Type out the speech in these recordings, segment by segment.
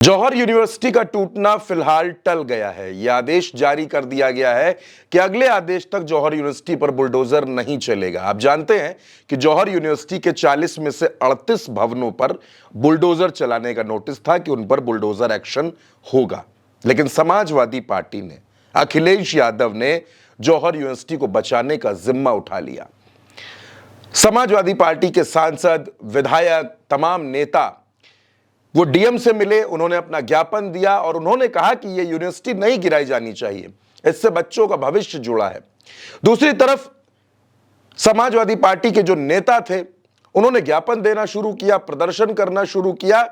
जौहर university का टूटना फिलहाल टल गया है। यह आदेश जारी कर दिया गया है कि अगले आदेश तक जौहर यूनिवर्सिटी पर बुलडोजर नहीं चलेगा। आप जानते हैं कि जौहर यूनिवर्सिटी के 40 में से 38 भवनों पर बुलडोजर चलाने का नोटिस था कि उन पर बुलडोजर एक्शन होगा, लेकिन समाजवादी पार्टी ने, अखिलेश यादव ने जौहर यूनिवर्सिटी को बचाने का जिम्मा उठा लिया। समाजवादी पार्टी के सांसद, विधायक, तमाम नेता वो डीएम से मिले, उन्होंने अपना ज्ञापन दिया और उन्होंने कहा कि यह यूनिवर्सिटी नहीं गिराई जानी चाहिए, इससे बच्चों का भविष्य जुड़ा है। दूसरी तरफ समाजवादी पार्टी के जो नेता थे, उन्होंने ज्ञापन देना शुरू किया, प्रदर्शन करना शुरू किया।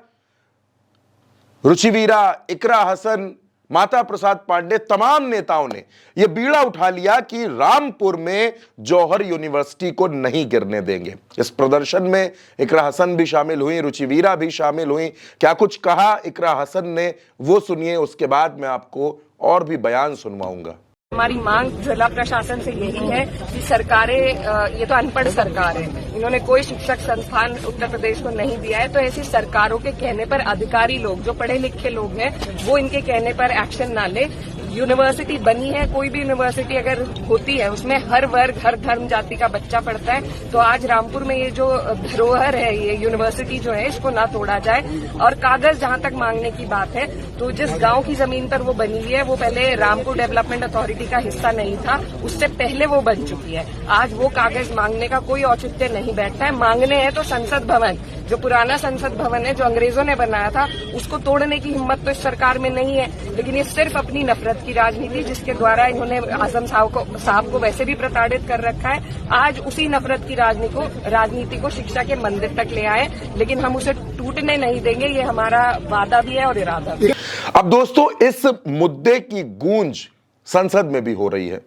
रुचिवीरा, इकरा हसन, माता प्रसाद पांडे, तमाम नेताओं ने यह बीड़ा उठा लिया कि रामपुर में जौहर यूनिवर्सिटी को नहीं गिरने देंगे। इस प्रदर्शन में इकरा हसन भी शामिल हुई, रुचिवीरा भी शामिल हुई। क्या कुछ कहा इकरा हसन ने, वो सुनिए, उसके बाद मैं आपको और भी बयान सुनवाऊंगा। हमारी मांग जिला प्रशासन से यही है कि सरकारें, ये तो अनपढ़ सरकार है, इन्होंने कोई शिक्षक संस्थान उत्तर प्रदेश को नहीं दिया है, तो ऐसी सरकारों के कहने पर अधिकारी लोग, जो पढ़े लिखे लोग हैं, वो इनके कहने पर एक्शन ना ले। यूनिवर्सिटी बनी है, कोई भी यूनिवर्सिटी अगर होती है उसमें हर वर्ग, हर धर्म, जाति का बच्चा पढ़ता है। तो आज रामपुर में ये जो धरोहर है, ये यूनिवर्सिटी जो है, इसको ना तोड़ा जाए। और कागज जहां तक मांगने की बात है, तो जिस गांव की जमीन पर वो बनी हुई है, वो पहले रामपुर डेवलपमेंट अथॉरिटी का हिस्सा नहीं था, उससे पहले वो बन चुकी है। आज वो कागज मांगने का कोई औचित्य नहीं बैठता है। मांगने हैं तो संसद भवन, जो पुराना संसद भवन है, जो अंग्रेजों ने बनाया था, उसको तोड़ने की हिम्मत तो इस सरकार में नहीं है। लेकिन ये सिर्फ अपनी नफरत की राजनीति, जिसके द्वारा इन्होंने आजम साहब को वैसे भी प्रताड़ित कर रखा है, आज उसी नफरत की राजनीति को शिक्षा के मंदिर तक ले आए। लेकिन हम उसे टूटने नहीं देंगे, ये हमारा वादा भी है और इरादा भी। अब दोस्तों, इस मुद्दे की गूंज संसद में भी हो रही है।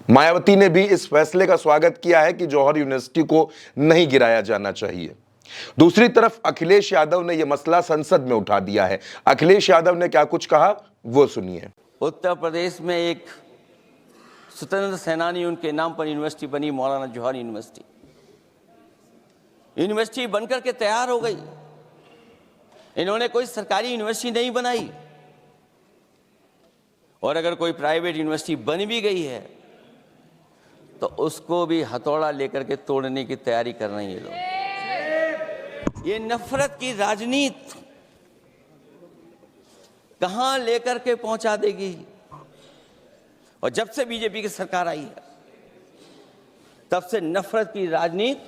मायावती ने भी इस फैसले का स्वागत किया है कि जौहर यूनिवर्सिटी को नहीं गिराया जाना चाहिए। दूसरी तरफ अखिलेश यादव ने यह मसला संसद में उठा दिया है। अखिलेश यादव ने क्या कुछ कहा, वो सुनिए। उत्तर प्रदेश में एक स्वतंत्र सेनानी, उनके नाम पर यूनिवर्सिटी बनी, मौलाना जौहर यूनिवर्सिटी। यूनिवर्सिटी बनकर के तैयार हो गई। इन्होंने कोई सरकारी यूनिवर्सिटी नहीं बनाई, और अगर कोई प्राइवेट यूनिवर्सिटी बन भी गई है तो उसको भी हथौड़ा लेकर के तोड़ने की तैयारी कर रहे हैं ये लोग। ये नफरत की राजनीति कहां लेकर के पहुंचा देगी। और जब से बीजेपी की सरकार आई है, तब से नफरत की राजनीति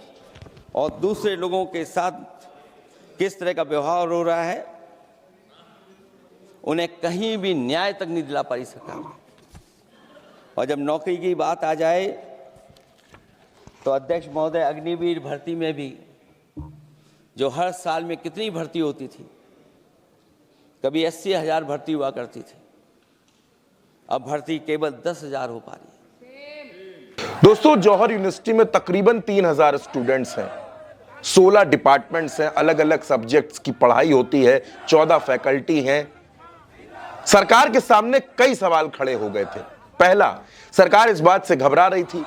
और दूसरे लोगों के साथ किस तरह का व्यवहार हो रहा है, उन्हें कहीं भी न्याय तक नहीं दिला पाई सरकार। और जब नौकरी की बात आ जाए तो अध्यक्ष महोदय, अग्निवीर भर्ती में भी जो हर साल में कितनी भर्ती होती थी, कभी 80,000 भर्ती हुआ करती थी, अब भर्ती केवल 10,000 हो पा रही है। दोस्तों, जौहर यूनिवर्सिटी में तकरीबन 3,000 स्टूडेंट्स हैं, 16 डिपार्टमेंट्स हैं, अलग अलग सब्जेक्ट्स की पढ़ाई होती है, 14 फैकल्टी हैं। सरकार के सामने कई सवाल खड़े हो गए थे। पहला, सरकार इस बात से घबरा रही थी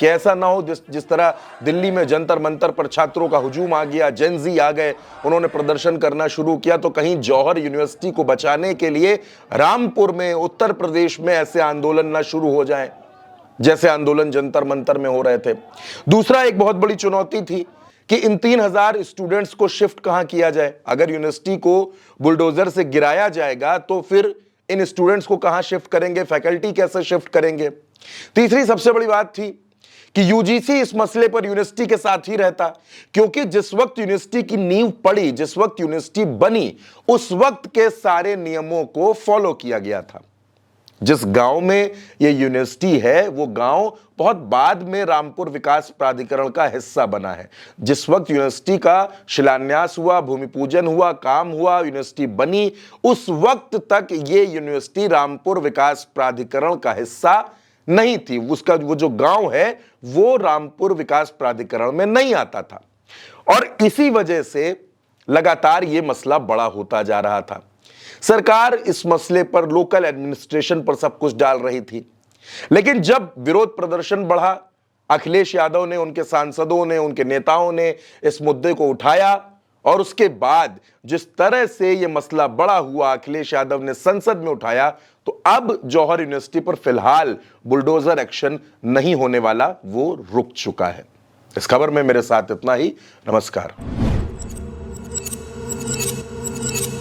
कि ऐसा ना हो जिस तरह दिल्ली में जंतर मंतर पर छात्रों का हुजूम आ गया, जेनजी आ गए, उन्होंने प्रदर्शन करना शुरू किया, तो कहीं जौहर यूनिवर्सिटी को बचाने के लिए रामपुर में, उत्तर प्रदेश में ऐसे आंदोलन ना शुरू हो जाएं जैसे आंदोलन जंतर मंतर में हो रहे थे। दूसरा, एक बहुत बड़ी चुनौती थी कि इन 3,000 स्टूडेंट्स को शिफ्ट कहां किया जाए। अगर यूनिवर्सिटी को बुलडोजर से गिराया जाएगा तो फिर इन स्टूडेंट्स को कहां शिफ्ट करेंगे, फैकल्टी कैसे शिफ्ट करेंगे। तीसरी सबसे बड़ी बात थी कि यूजीसी इस मसले पर यूनिवर्सिटी के साथ ही रहता, क्योंकि जिस वक्त यूनिवर्सिटी की नींव पड़ी, जिस वक्त यूनिवर्सिटी बनी, उस वक्त के सारे नियमों को फॉलो किया गया था। जिस गांव में यह यूनिवर्सिटी है, वो गांव बहुत बाद में रामपुर विकास प्राधिकरण का हिस्सा बना है। जिस वक्त यूनिवर्सिटी का शिलान्यास हुआ, भूमि पूजन हुआ, काम हुआ, यूनिवर्सिटी बनी, उस वक्त तक ये यूनिवर्सिटी रामपुर विकास प्राधिकरण का हिस्सा नहीं थी। उसका वो जो गांव है वो रामपुर विकास प्राधिकरण में नहीं आता था, और इसी वजह से लगातार ये मसला बड़ा होता जा रहा था। सरकार इस मसले पर, लोकल एडमिनिस्ट्रेशन पर सब कुछ डाल रही थी। लेकिन जब विरोध प्रदर्शन बढ़ा, अखिलेश यादव ने, उनके सांसदों ने, उनके नेताओं ने इस मुद्दे को उठाया और उसके बाद जिस तरह से यह मसला बड़ा हुआ, अखिलेश यादव ने संसद में उठाया, तो अब जौहर यूनिवर्सिटी पर फिलहाल बुलडोजर एक्शन नहीं होने वाला, वो रुक चुका है। इस खबर में मेरे साथ इतना ही। नमस्कार।